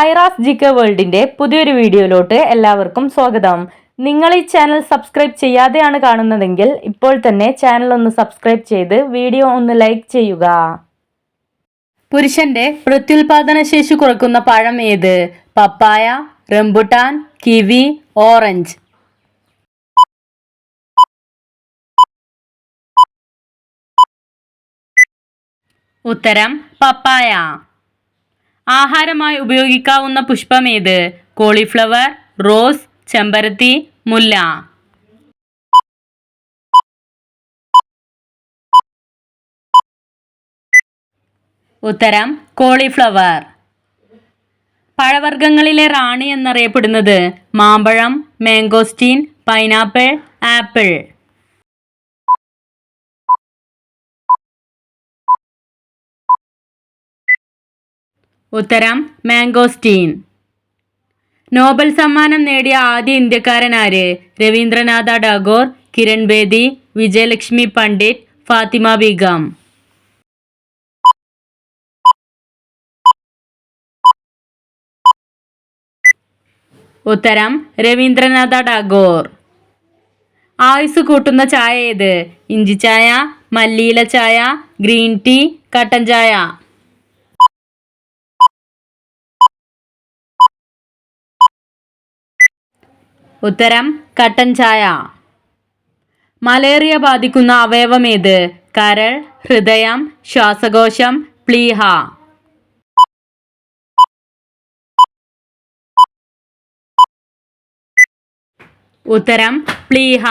Aira's GK വേൾഡിന്റെ പുതിയൊരു വീഡിയോയിലോട്ട് എല്ലാവർക്കും സ്വാഗതം. നിങ്ങൾ ഈ ചാനൽ സബ്സ്ക്രൈബ് ചെയ്യാതെയാണ് കാണുന്നതെങ്കിൽ ഇപ്പോൾ തന്നെ ചാനൽ ഒന്ന് സബ്സ്ക്രൈബ് ചെയ്ത് വീഡിയോ ഒന്ന് ലൈക്ക് ചെയ്യുക. പുരുഷന്റെ പ്രത്യുൽപാദന ശേഷി കുറയ്ക്കുന്ന പഴം ഏത്? പപ്പായ, റംബുട്ടാൻ, കിവി, ഓറഞ്ച്. ഉത്തരം പപ്പായ. ആഹാരമായി ഉപയോഗിക്കാവുന്ന പുഷ്പമേത്? കോളിഫ്ലവർ, റോസ്, ചെമ്പരത്തി, മുല്ല. ഉത്തരം കോളിഫ്ലവർ. പഴവർഗ്ഗങ്ങളിലെ റാണി എന്നറിയപ്പെടുന്നത്? മാമ്പഴം, മാംഗോസ്റ്റീൻ, പൈനാപ്പിൾ, ആപ്പിൾ. ഉത്തരം മാംഗോസ്റ്റീൻ. നോബൽ സമ്മാനം നേടിയ ആദ്യ ഇന്ത്യക്കാരൻ ആര്? രവീന്ദ്രനാഥ ടാഗോർ, കിരൺ ബേദി, വിജയലക്ഷ്മി പണ്ഡിറ്റ്, ഫാത്തിമ ബീഗം. ഉത്തരം രവീന്ദ്രനാഥ ടാഗോർ. ആയുസ് കൂട്ടുന്ന ചായ ഏത്? ഇഞ്ചി ചായ, മല്ലിയില ചായ, ഗ്രീൻ ടീ, കട്ടൻ ചായ. ഉത്തരം കട്ടൻ ചായ. മലേറിയ ബാധിക്കുന്ന അവയവം ഏത്? കരൾ, ഹൃദയം, ശ്വാസകോശം, പ്ലീഹ. ഉത്തരം പ്ലീഹ.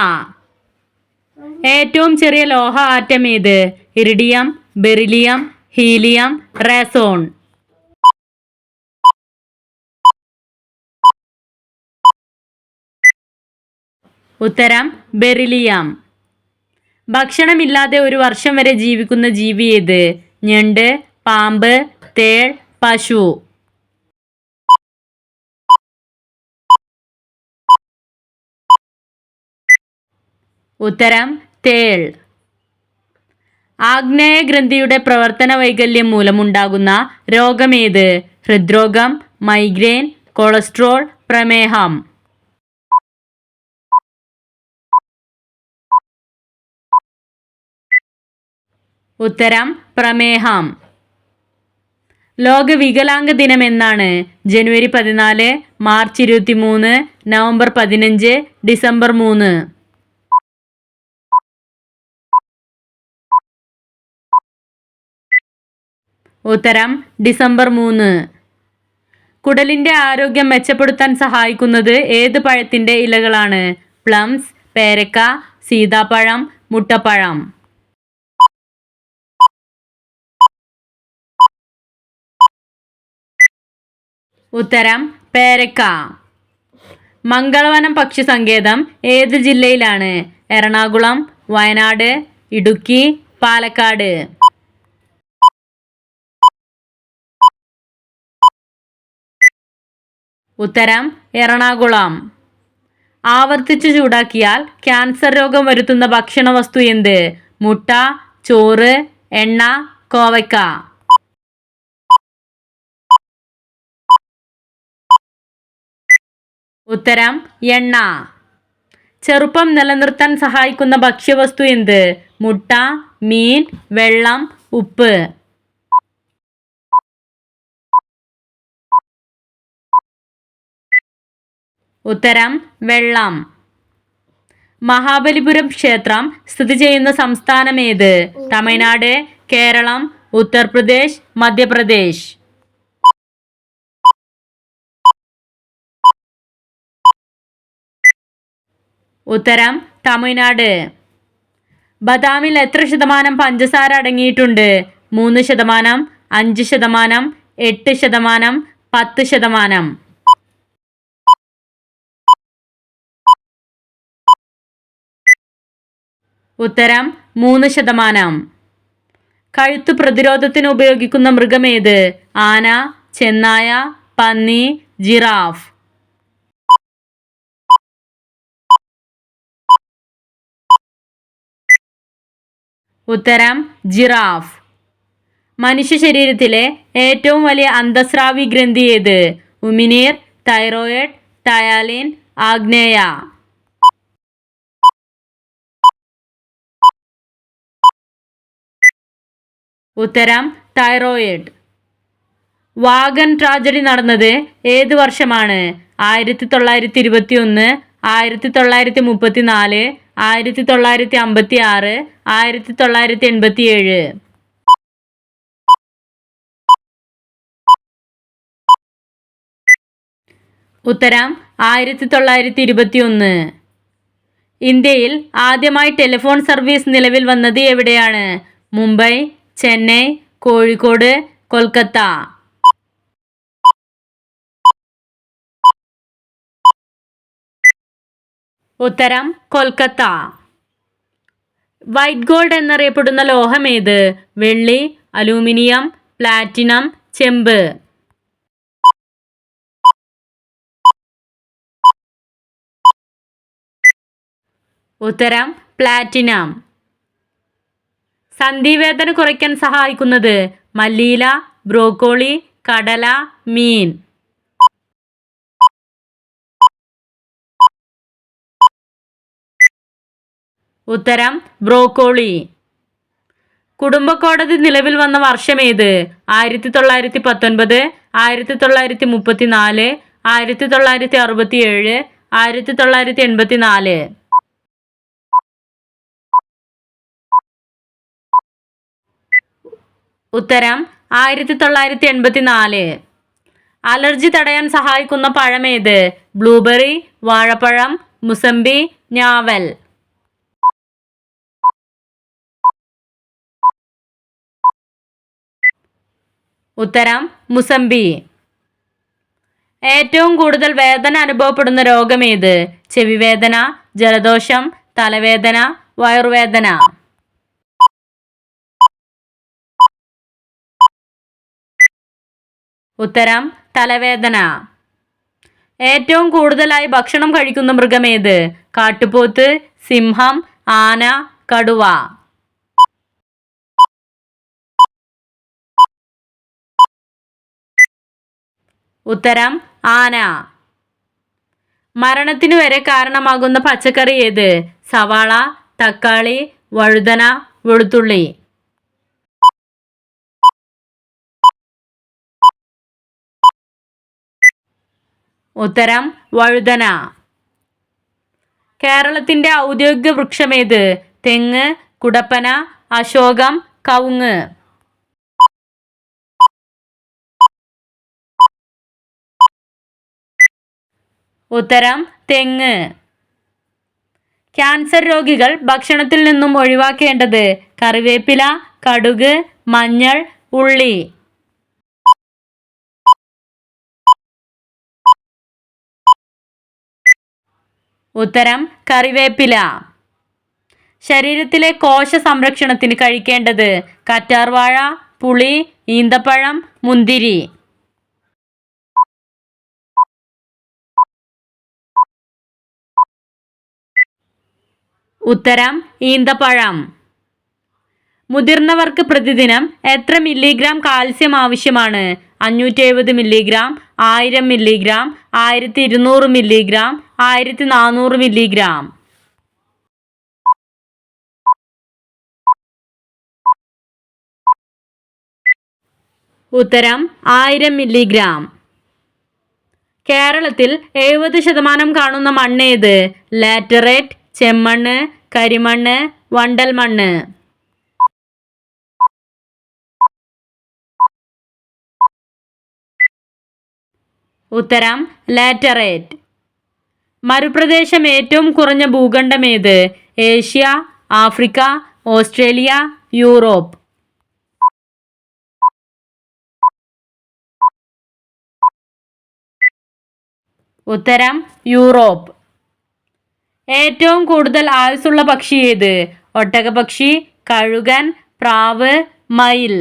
ഏറ്റവും ചെറിയ ലോഹ ആറ്റം ഏത്? ഇറിഡിയം, ബെറിലിയം, ഹീലിയം, റേസോൺ. ഉത്തരം ബെറിലിയം. ഭക്ഷണമില്ലാതെ ഒരു വർഷം വരെ ജീവിക്കുന്ന ജീവി ഏത്? ഞണ്ട്, പാമ്പ്, തേൾ, പശു. ഉത്തരം തേൾ. ആഗ്നേയഗ്രന്ഥിയുടെ പ്രവർത്തന വൈകല്യം മൂലമുണ്ടാകുന്ന രോഗമേത്? ഹൃദ്രോഗം, മൈഗ്രെയിൻ, കൊളസ്ട്രോൾ, പ്രമേഹം. ഉത്തരം പ്രമേഹം. ലോക വികലാംഗ ദിനം എന്നാണ്? ജനുവരി 14, മാർച്ച് 23, നവംബർ 15, ഡിസംബർ 3. ഉത്തരം ഡിസംബർ 3. കുടലിന്റെ ആരോഗ്യം മെച്ചപ്പെടുത്താൻ സഹായിക്കുന്നത് ഏത് പഴത്തിന്റെ ഇലകളാണ്? പ്ലംസ്, പേരക്ക, സീതാപ്പഴം, മുട്ടപ്പഴം. ഉത്തരം പേരക്ക. മംഗളവനം പക്ഷി സങ്കേതം ഏത് ജില്ലയിലാണ്? എറണാകുളം, വയനാട്, ഇടുക്കി, പാലക്കാട്. ഉത്തരം എറണാകുളം. ആവർത്തിച്ച് ചൂടാക്കിയാൽ ക്യാൻസർ രോഗം വരുത്തുന്ന ഭക്ഷണ വസ്തു എന്ത്? മുട്ട, ചോറ്, എണ്ണ, കോവയ്ക്ക. ഉത്തരം എണ്ണ. ചെറുപ്പം നിലനിർത്താൻ സഹായിക്കുന്ന ഭക്ഷ്യവസ്തു എന്ത്? മുട്ട, മീൻ, വെള്ളം, ഉപ്പ്. ഉത്തരം വെള്ളം. മഹാബലിപുരം ക്ഷേത്രം സ്ഥിതി ചെയ്യുന്ന സംസ്ഥാനം ഏത്? തമിഴ്നാട്, കേരളം, ഉത്തർപ്രദേശ്, മധ്യപ്രദേശ്. ഉത്തരം തമിഴ്നാട്. ബദാമിൽ എത്ര ശതമാനം പഞ്ചസാര അടങ്ങിയിട്ടുണ്ട്? 3%, 5%, 8%, 10%. ഉത്തരം 3%. കഴുത്ത് പ്രതിരോധത്തിന് ഉപയോഗിക്കുന്ന മൃഗമേത്? ആന, ചെന്നായ, പന്നി, ജിറാഫ്. ഉത്തരം ജിറാഫ്. മനുഷ്യ ശരീരത്തിലെ ഏറ്റവും വലിയ അന്തസ്രാവി ഗ്രന്ഥി ഏത്? ഉമിനീർ, തൈറോയിഡ്, ടയാലിൻ, ആഗ്നേയ. ഉത്തരം തൈറോയിഡ്. വാഗൻ ട്രാജഡി നടന്നത് ഏത് വർഷമാണ്? 1921, 1934, 1956, 1987. ഉത്തരം 1921. ഇന്ത്യയിൽ ആദ്യമായി ടെലിഫോൺ സർവീസ് നിലവിൽ വന്നത് എവിടെയാണ്? മുംബൈ, ചെന്നൈ, കോഴിക്കോട്, കൊൽക്കത്ത. ഉത്തരം കൊൽക്കത്ത. വൈറ്റ് ഗോൾഡ് എന്നറിയപ്പെടുന്ന ലോഹം ഏത്? വെള്ളി, അലൂമിനിയം, പ്ലാറ്റിനം, ചെമ്പ്. ഉത്തരം പ്ലാറ്റിനം. സന്ധിവേദന കുറയ്ക്കാൻ സഹായിക്കുന്നത്? മല്ലിയില, ബ്രോക്കോളി, കടല, മീൻ. ഉത്തരം ബ്രോക്കോളി. കുടുംബക്കോടതി നിലവിൽ വന്ന വർഷമേത്? 1919, 1934, 1967, 1984. ഉത്തരം 1984. അലർജി തടയാൻ സഹായിക്കുന്ന പഴമേത്? ബ്ലൂബെറി, വാഴപ്പഴം, മുസമ്പി, ഞാവൽ. ഉത്തരം മുസമ്പി. ഏറ്റവും കൂടുതൽ വേദന അനുഭവപ്പെടുന്ന രോഗമേത്? ചെവിവേദന, ജലദോഷം, തലവേദന, വയറുവേദന. ഉത്തരം തലവേദന. ഏറ്റവും കൂടുതലായി ഭക്ഷണം കഴിക്കുന്ന മൃഗമേത്? കാട്ടുപോത്ത്, സിംഹം, ആന, കടുവ. ഉത്തരം ആന. മരണത്തിനു വരെ കാരണമാകുന്ന പച്ചക്കറി ഏത്? സവാള, തക്കാളി, വഴുതന, വെളുത്തുള്ളി. ഉത്തരം വഴുതന. കേരളത്തിന്റെ ഔദ്യോഗിക വൃക്ഷമേത്? തെങ്ങ്, കുടപ്പന, അശോകം, കവുങ്ങ്. ഉത്തരം തെങ്ങ്. ക്യാൻസർ രോഗികൾ ഭക്ഷണത്തിൽ നിന്നും ഒഴിവാക്കേണ്ടത്? കറിവേപ്പില, കടുക്, മഞ്ഞൾ, ഉള്ളി. ഉത്തരം കറിവേപ്പില. ശരീരത്തിലെ കോശ സംരക്ഷണത്തിന് കഴിക്കേണ്ടത്? കറ്റാർവാഴ, പുളി, ഈന്തപ്പഴം, മുന്തിരി. ഉത്തരം ഈന്തപ്പഴം. മുതിർന്നവർക്ക് പ്രതിദിനം എത്ര മില്ലിഗ്രാം കാൽസ്യം ആവശ്യമാണ്? 570 മില്ലിഗ്രാം, 1000 മില്ലിഗ്രാം, 1200 മില്ലിഗ്രാം, 1400 മില്ലിഗ്രാം. ഉത്തരം 1000 മില്ലിഗ്രാം. കേരളത്തിൽ 70% കാണുന്ന മണ്ണേത്? ലാറ്ററൈറ്റ്, ചെമ്മണ്ണ്, കരിമണ്ണ്, വണ്ടൽ മണ്ണ്. ഉത്തരം ലാറ്ററൈറ്റ്. മരുപ്രദേശം ഏറ്റവും കുറഞ്ഞ ഭൂഖണ്ഡമേത്? Asia, Africa, Australia, Europe. ഉത്തരം യൂറോപ്പ്. ഏറ്റവും കൂടുതൽ ആയുസ്സുള്ള പക്ഷി ഏത്? ഒട്ടകപക്ഷി, കഴുകൻ, പ്രാവ്, മയിൽ.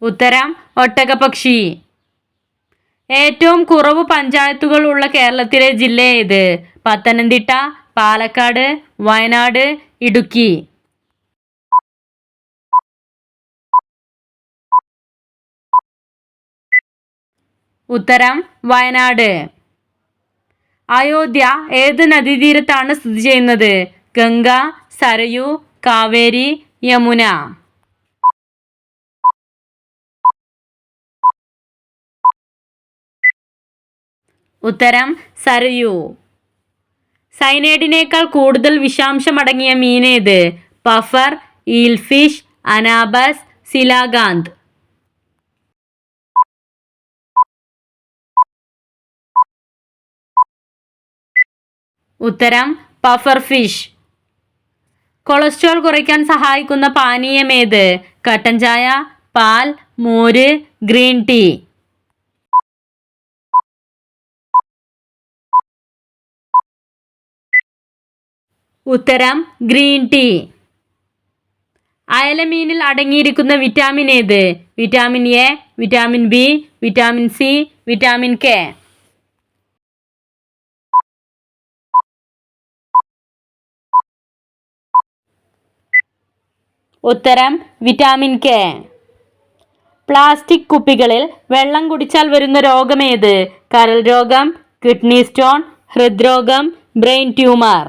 ഉത്തരം ഒട്ടകപക്ഷി. ഏറ്റവും കുറവ് പഞ്ചായത്തുകൾ ഉള്ള കേരളത്തിലെ ജില്ല ഏത്? പത്തനംതിട്ട, പാലക്കാട്, വയനാട്, ഇടുക്കി. ഉത്തരം വയനാട്. അയോധ്യ ഏത് നദീതീരത്താണ് സ്ഥിതി ചെയ്യുന്നത്? ഗംഗ, സരയു, കാവേരി, യമുന. ഉത്തരം സരയു. സൈനൈഡിനേക്കാൾ കൂടുതൽ വിഷാംശമടങ്ങിയ മീനേത്? Puffer, ഈൽഫിഷ്, anabas, സിലാഗാന്ത്. ഉത്തരം പഫർ ഫിഷ്. കൊളസ്ട്രോൾ കുറയ്ക്കാൻ സഹായിക്കുന്ന പാനീയമേത്? കട്ടൻ ചായ, പാൽ, മോര്, ഗ്രീൻ ടീ. ഉത്തരം ഗ്രീൻ ടീ. അയലമീനിൽ അടങ്ങിയിരിക്കുന്ന വിറ്റാമിൻ ഏത്? Vitamin A, vitamin B, vitamin C, vitamin K. ഉത്തരം വിറ്റാമിൻ കെ. പ്ലാസ്റ്റിക് കുപ്പികളിൽ വെള്ളം കുടിച്ചാൽ വരുന്ന രോഗമേത്? കരൾ രോഗം, കിഡ്നി സ്റ്റോൺ, ഹൃദ്രോഗം, ബ്രെയിൻ ട്യൂമർ.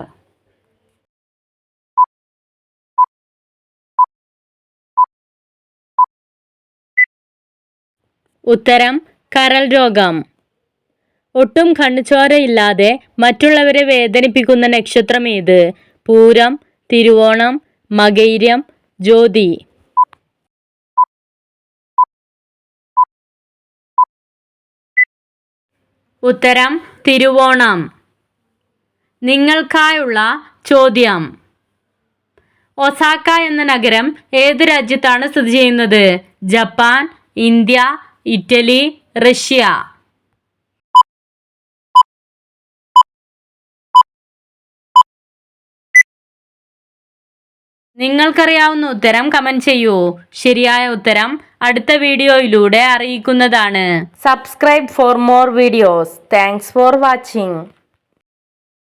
ഉത്തരം കരൾ രോഗം. ഒട്ടും കണ്ണുചോരയില്ലാതെ മറ്റുള്ളവരെ വേദനിപ്പിക്കുന്ന നക്ഷത്രം ഏത്? പൂരം, തിരുവോണം, മകയിരം, ജ്യോതി. ഉത്തരം തിരുവോണം. നിങ്ങൾക്കായുള്ള ചോദ്യം: ഒസാക്ക എന്ന നഗരം ഏത് രാജ്യത്താണ് സ്ഥിതി ചെയ്യുന്നത്? Japan, India, Italy, Russia. നിങ്ങൾക്കറിയാവുന്ന ഉത്തരം കമന്റ് ചെയ്യൂ. ശരിയായ ഉത്തരം അടുത്ത വീഡിയോയിലൂടെ അറിയിക്കുന്നതാണ്. Subscribe for more videos. Thanks for watching.